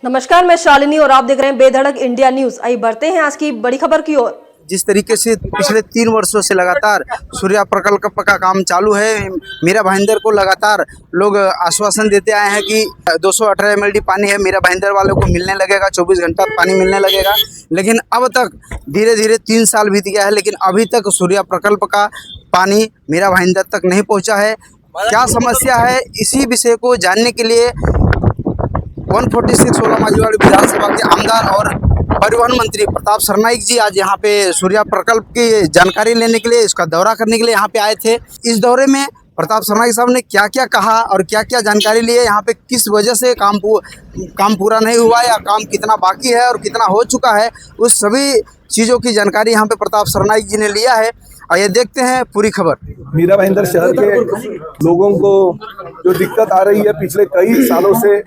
नमस्कार, मैं शालिनी और आप देख रहे हैं बेधड़क इंडिया न्यूज। आइए बढ़ते हैं आज की बड़ी खबर की ओर। जिस तरीके से पिछले 3 वर्षों से लगातार सूर्या प्रकल्प का काम चालू है, मीरा भाईंदर को लगातार लोग आश्वासन देते आए हैं कि 218 MLD पानी है, मीरा भाईंदर वालों को मिलने लगेगा, 24 घंटा पानी मिलने लगेगा। लेकिन अब तक धीरे धीरे 3 साल बीत गया है, लेकिन अभी तक सूर्या प्रकल्प का पानी मीरा भाईंदर तक नहीं पहुँचा है। क्या समस्या है, इसी विषय को जानने के लिए 146 16 माजीवाड़ी विधानसभा के आमदार और परिवहन मंत्री प्रताप सरनाईक जी आज यहाँ पे सूर्या प्रकल्प की जानकारी लेने के लिए, इसका दौरा करने के लिए यहाँ पे आए थे। इस दौरे में प्रताप सरनाईक साहब ने क्या क्या कहा और क्या क्या जानकारी ली है, यहाँ पे किस वजह से काम पूरा नहीं हुआ या काम कितना बाकी है और कितना हो चुका है, उस सभी चीज़ों की जानकारी यहाँ पे प्रताप सरनाईक जी ने लिया है। और ये देखते हैं पूरी खबर। मीरा भाईंदर शहर के लोगों को जो दिक्कत आ रही है पिछले कई सालों से,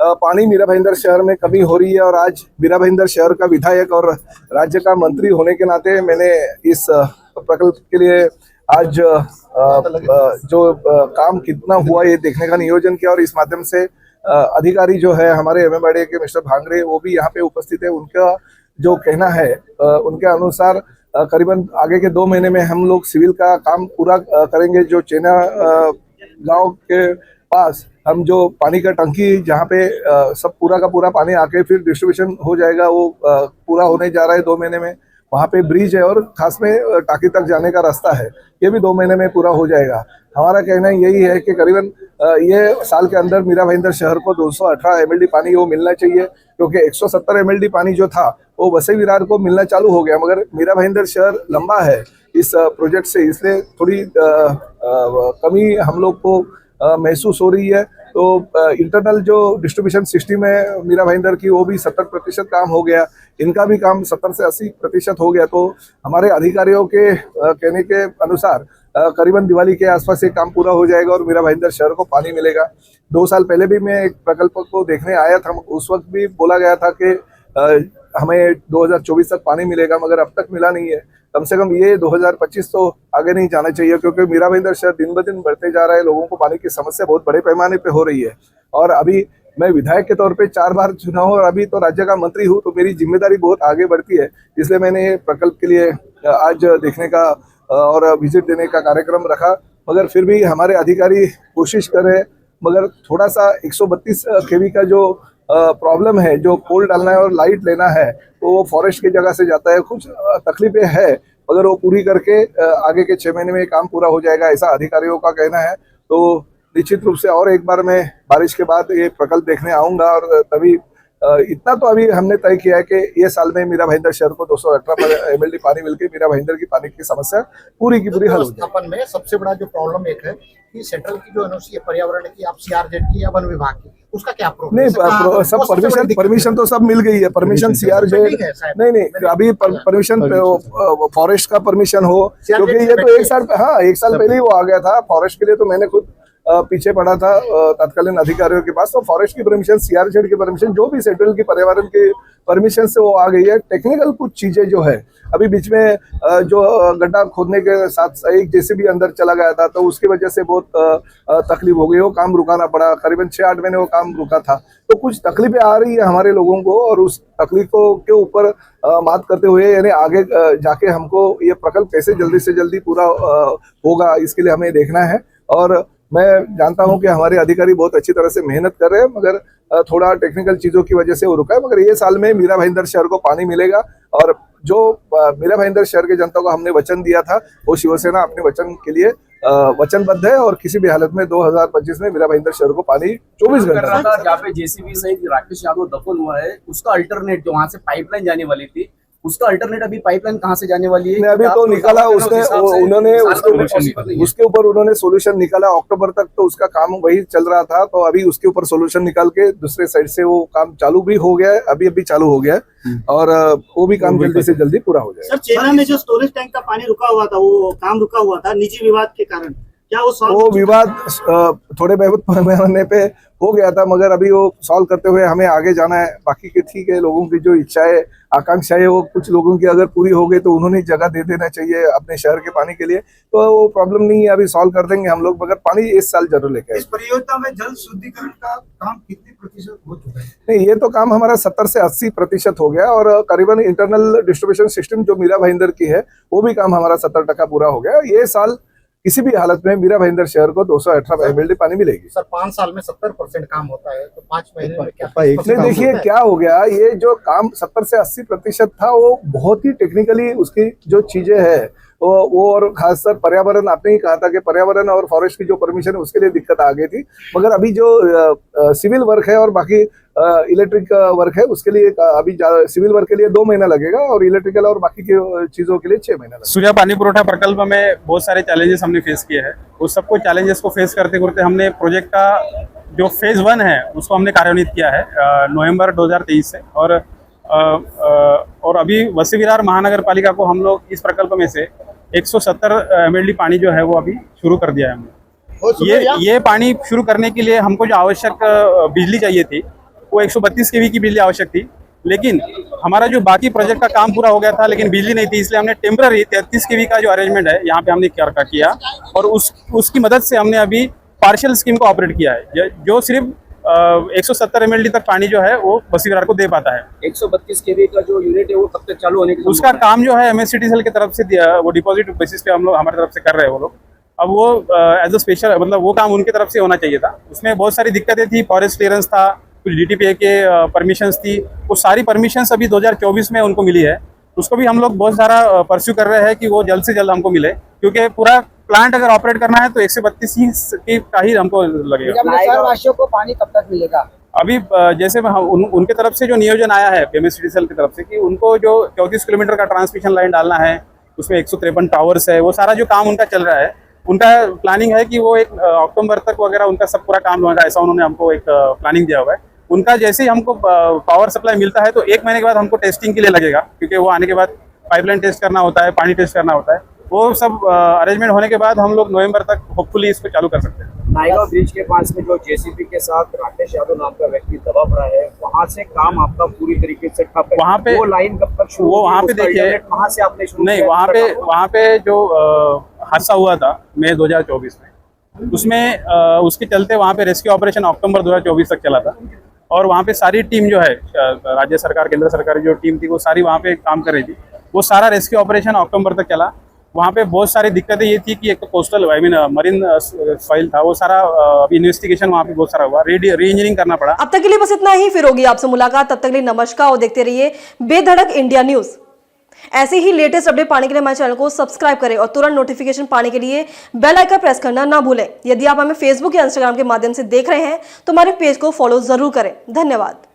पानी मीरा भाईंदर शहर में कमी हो रही है। और आज मीरा भाईंदर शहर का विधायक और राज्य का मंत्री होने के नाते मैंने इस प्रकल्प के लिए आज जो काम कितना हुआ ये देखने का नियोजन किया। और इस माध्यम से अधिकारी जो है हमारे MMRDA के मिस्टर भांगरे, वो भी यहाँ पे उपस्थित है। उनका जो कहना है उनके अनुसार करीबन आगे के 2 महीने में हम लोग सिविल का काम पूरा करेंगे। जो चेना गांव के पास हम जो पानी का टंकी जहां पे सब पूरा का पूरा पानी आके फिर डिस्ट्रीब्यूशन हो जाएगा, वो पूरा होने जा रहा है 2 महीने में। वहाँ पे ब्रिज है और खास में टाकी तक जाने का रास्ता है, ये भी 2 महीने में पूरा हो जाएगा। हमारा कहना यही है कि करीबन ये साल के अंदर मीरा भाईंदर शहर को 218 MLD पानी वो मिलना चाहिए, क्योंकि 170 MLD पानी जो था वो वसई विरार को मिलना चालू हो गया। मगर मीरा भाईंदर शहर लंबा है इस प्रोजेक्ट से, इसलिए थोड़ी कमी हम लोग को महसूस हो रही है। तो इंटरनल जो डिस्ट्रीब्यूशन सिस्टम है मीरा भाईंदर की, वो भी 70% काम हो गया, इनका भी काम 70 से 80% हो गया। तो हमारे अधिकारियों के कहने के अनुसार करीबन दिवाली के आसपास ये काम पूरा हो जाएगा और मीरा भाईंदर शहर को पानी मिलेगा। 2 साल पहले भी मैं एक प्रकल्प को देखने आया था, उस वक्त भी बोला गया था कि हमें 2024 तक पानी मिलेगा, मगर अब तक मिला नहीं है। कम से कम ये 2025 तो आगे नहीं जाना चाहिए, क्योंकि मीरा भाईंदर शहर दिन ब दिन बढ़ते जा रहा है। लोगों को पानी की समस्या बहुत बड़े पैमाने पे हो रही है। और अभी मैं विधायक के तौर पे 4 बार चुना हूँ और अभी तो राज्य का मंत्री हूँ, तो मेरी जिम्मेदारी बहुत आगे बढ़ती है। इसलिए मैंने प्रकल्प के लिए आज देखने का और विजिट देने का कार्यक्रम रखा। मगर फिर भी हमारे अधिकारी कोशिश कर रहे हैं, मगर थोड़ा सा 132 kV का जो प्रॉब्लम है, जो पोल डालना है और लाइट लेना है, तो वो फॉरेस्ट की जगह से जाता है। कुछ तकलीफें है, मगर वो पूरी करके आगे के 6 महीने में काम पूरा हो जाएगा, ऐसा अधिकारियों का कहना है। तो निश्चित रूप से और एक बार मैं बारिश के बाद ये प्रकल्प देखने आऊँगा। और तभी इतना तो अभी हमने तय किया है कि ये साल में मीरा भाईंदर शहर को 218 MLD पानी मिलके मीरा भाईंदर की पानी की समस्या पूरी की पूरी हल हो जाए। में सबसे बड़ा जो प्रॉब्लम एक है कि सेंट्रल की जो एनओसी है पर्यावरण की, आप CRZ की या वन विभाग की, उसका क्या प्रॉब्लम? नहीं, सब परमिशन तो सब मिल गई है। परमिशन CRZ नहीं, अभी परमिशन फॉरेस्ट का परमिशन हो, क्योंकि ये तो 1 साल पहले ही वो आ गया था। फॉरेस्ट के लिए तो मैंने खुद पीछे पड़ा था तत्कालीन अधिकारियों के पास। तो फॉरेस्ट की परमिशन, CRZ की परमिशन, जो भी सेंट्रल की पर्यावरण की परमिशन से वो आ गई है। टेक्निकल कुछ चीजें जो है, अभी बीच में जो गड्ढा खोदने के साथ एक JCB अंदर चला गया था, तो उसकी वजह से बहुत तकलीफ हो गई, वो काम रुकाना पड़ा। करीबन 6-8 महीने वो काम रुका था। तो कुछ तकलीफें आ रही है हमारे लोगों को, और उस तकलीफों के ऊपर मात करते हुए यानी आगे जाके हमको ये प्रकल्प कैसे जल्दी से जल्दी पूरा होगा, इसके लिए हमें देखना है। और मैं जानता हूं कि हमारे अधिकारी बहुत अच्छी तरह से मेहनत कर रहे हैं, मगर थोड़ा टेक्निकल चीज़ों की वजह से वो रुका है। मगर ये साल में मीरा भाईंदर शहर को पानी मिलेगा। और जो मीरा भाईंदर शहर के जनता को हमने वचन दिया था, वो शिवसेना अपने वचन के लिए वचनबद्ध है। और किसी भी हालत में 2025 में मीरा भाईंदर शहर को पानी 24 घंटे। जहाँ पे JCB सहित राकेश यादव दफन हुआ है, उसका अल्टरनेट जो वहाँ से पाइपलाइन जाने वाली थी, उसका अल्टरनेट अभी पाइपलाइन कहाँ से जाने वाली है? अभी तो निकाला उसने, उन्होंने उसके ऊपर उन्होंने सोल्यूशन निकाला। अक्टूबर तक तो उसका काम वही चल रहा था, तो अभी उसके ऊपर सोल्यूशन निकाल के दूसरे साइड से वो काम चालू भी हो गया है, अभी चालू हो गया है। और वो भी काम जल्दी से जल्दी पूरा हो जाएगा। सर, चेन्नई में जो स्टोरेज टैंक का पानी रुका हुआ था, वो काम रुका हुआ था निजी विवाद के कारण, क्या वो solve वो विवाद थोड़े बहुत पैमाने पे हो गया था, मगर अभी वो सॉल्व करते हुए हमें आगे जाना है। बाकी के ठीक है, लोगों की जो इच्छाएं आकांक्षाएं वो कुछ लोगों की अगर पूरी हो गई तो उन्होंने जगह दे देना चाहिए अपने शहर के पानी के लिए, तो वो प्रॉब्लम नहीं है, अभी सॉल्व कर देंगे हम लोग। मगर पानी इस साल जरूर लेके इस परियोजना में जल शुद्धिकरण का काम कितने प्रतिशत हो चुका है? नहीं, ये तो काम हमारा 70 से 80% हो गया, और करीबन इंटरनल डिस्ट्रीब्यूशन सिस्टम जो मीरा भाईंदर की है वो भी काम हमारा 70% पूरा हो गया। ये साल किसी भी हालत में मीरा भाईंदर शहर को 218 MLD पानी मिलेगी। सर 5 साल में 70% काम होता है, तो 5 महीने में क्या नहीं, देखिए क्या हो गया, ये जो काम 70 से 80% था वो बहुत ही टेक्निकली उसकी जो चीजें हैं वो और खासकर पर्यावरण, आपने ही कहा था कि पर्यावरण और फॉरेस्ट की जो परमिशन है उसके लिए दिक्कत आ गई थी। मगर अभी जो सिविल वर्क है और बाकी इलेक्ट्रिक वर्क है उसके लिए अभी सिविल वर्क के लिए 2 महीना लगेगा और इलेक्ट्रिकल और बाकी की चीजों के लिए 6 महीना लगेगा। सूर्या पानी पुरवठा प्रकल्प में बहुत सारे चैलेंजेस हमने फेस किए हैं। उस सबको चैलेंजेस को फेस करते करते हमने प्रोजेक्ट का जो फेज 1 है उसको हमने कार्यान्वित किया है नवंबर 2023 से, और अभी वसी विरार महानगर पालिका को हम लोग इस प्रकल्प में से 170 MLD पानी जो है वो अभी शुरू कर दिया है हमने। ये पानी शुरू करने के लिए हमको जो आवश्यक बिजली चाहिए थी वो 132 kV की बिजली आवश्यक थी, लेकिन हमारा जो बाकी प्रोजेक्ट का काम पूरा हो गया था लेकिन बिजली नहीं थी, इसलिए हमने टेम्पररी 33 kV का जो अरेंजमेंट है यहाँ पे हमने किया और उसकी मदद से हमने अभी पार्शियल स्कीम को ऑपरेट किया है, जो सिर्फ 170 MLD तक पानी जो है वो वसी विरार को दे पाता है। 132 kV का जो यूनिट है वो कब तक चालू होने की उसका काम जो है MSCDCL की तरफ से दिया, वो डिपॉजिट बेसिस पे हम लोग हमारी तरफ से कर रहे हैं वो लोग। अब वो एज अ स्पेशल मतलब वो काम उनकी तरफ से होना चाहिए था। उसमें बहुत सारी दिक्कतें थी, फॉरेस्ट क्लियरेंस था, कुछ DTPA के परमिशंस थी, वो सारी परमिशंस अभी 2024 में उनको मिली है। उसको भी हम लोग बहुत सारा परस्यू कर रहे हैं कि वो जल्द से जल्द हमको मिले, क्योंकि पूरा प्लांट अगर ऑपरेट करना है तो 132 का ही हमको लगेगा। शहरवासियों को पानी कब तक मिलेगा? अभी जैसे उनके तरफ से जो नियोजन आया है MSCDCL की तरफ से कि उनको जो 34 किलोमीटर का ट्रांसमिशन लाइन डालना है, उसमें 153 टावर्स है, वो सारा जो काम उनका चल रहा है, उनका प्लानिंग है कि वो एक अक्टूबर तक वगैरह उनका सब पूरा काम होगा, ऐसा उन्होंने हमको एक प्लानिंग दिया हुआ है। उनका जैसे ही हमको पावर सप्लाई मिलता है तो 1 महीने के बाद हमको टेस्टिंग के लिए लगेगा, क्योंकि वो आने के बाद पाइपलाइन टेस्ट करना होता है, पानी टेस्ट करना होता है। वो सब अरेंजमेंट होने के बाद हम लोग नवंबर तक होपफुली इसको चालू कर सकते हैं। नायगांव ब्रिज के पास में जो JCB के साथ राकेश यादव नाम का व्यक्ति दबा पड़ा है, वहाँ से काम आपका पूरी तरीके से ठप है। वहाँ पे वो लाइन कब तक शुरू वो वहाँ पे उसका देखिए, इंटरनेट कहाँ से आपने शुरू नहीं किया? वहाँ पे जो हादसा हुआ था मई 2024 में, उसमें उसके चलते वहाँ पे रेस्क्यू ऑपरेशन अक्टूबर 2024 तक चला था, और वहाँ पे सारी टीम जो है राज्य सरकार केंद्र सरकार की जो टीम थी वो सारी वहाँ पे काम कर रही थी। वो सारा रेस्क्यू ऑपरेशन अक्टूबर तक चला। वहाँ पे बहुत सारी दिक्कतें ये थी कि एक तो कोस्टल मरीन सॉइल था, वो सारा अभी इन्वेस्टिगेशन वहाँ पे बहुत सारा हुआ, री इंजीनियरिंग करना पड़ा। अब तक के लिए बस इतना ही, फिर होगी आपसे मुलाकात। तब तक के लिए नमस्कार और देखते रहिए बेधड़क इंडिया न्यूज। ऐसे ही लेटेस्ट अपडेट पाने के लिए हमारे चैनल को सब्सक्राइब करें और तुरंत नोटिफिकेशन पाने के लिए बेल आइकन प्रेस करना ना भूलें। यदि आप हमें फेसबुक या इंस्टाग्राम के माध्यम से देख रहे हैं तो हमारे पेज को फॉलो जरूर करें। धन्यवाद।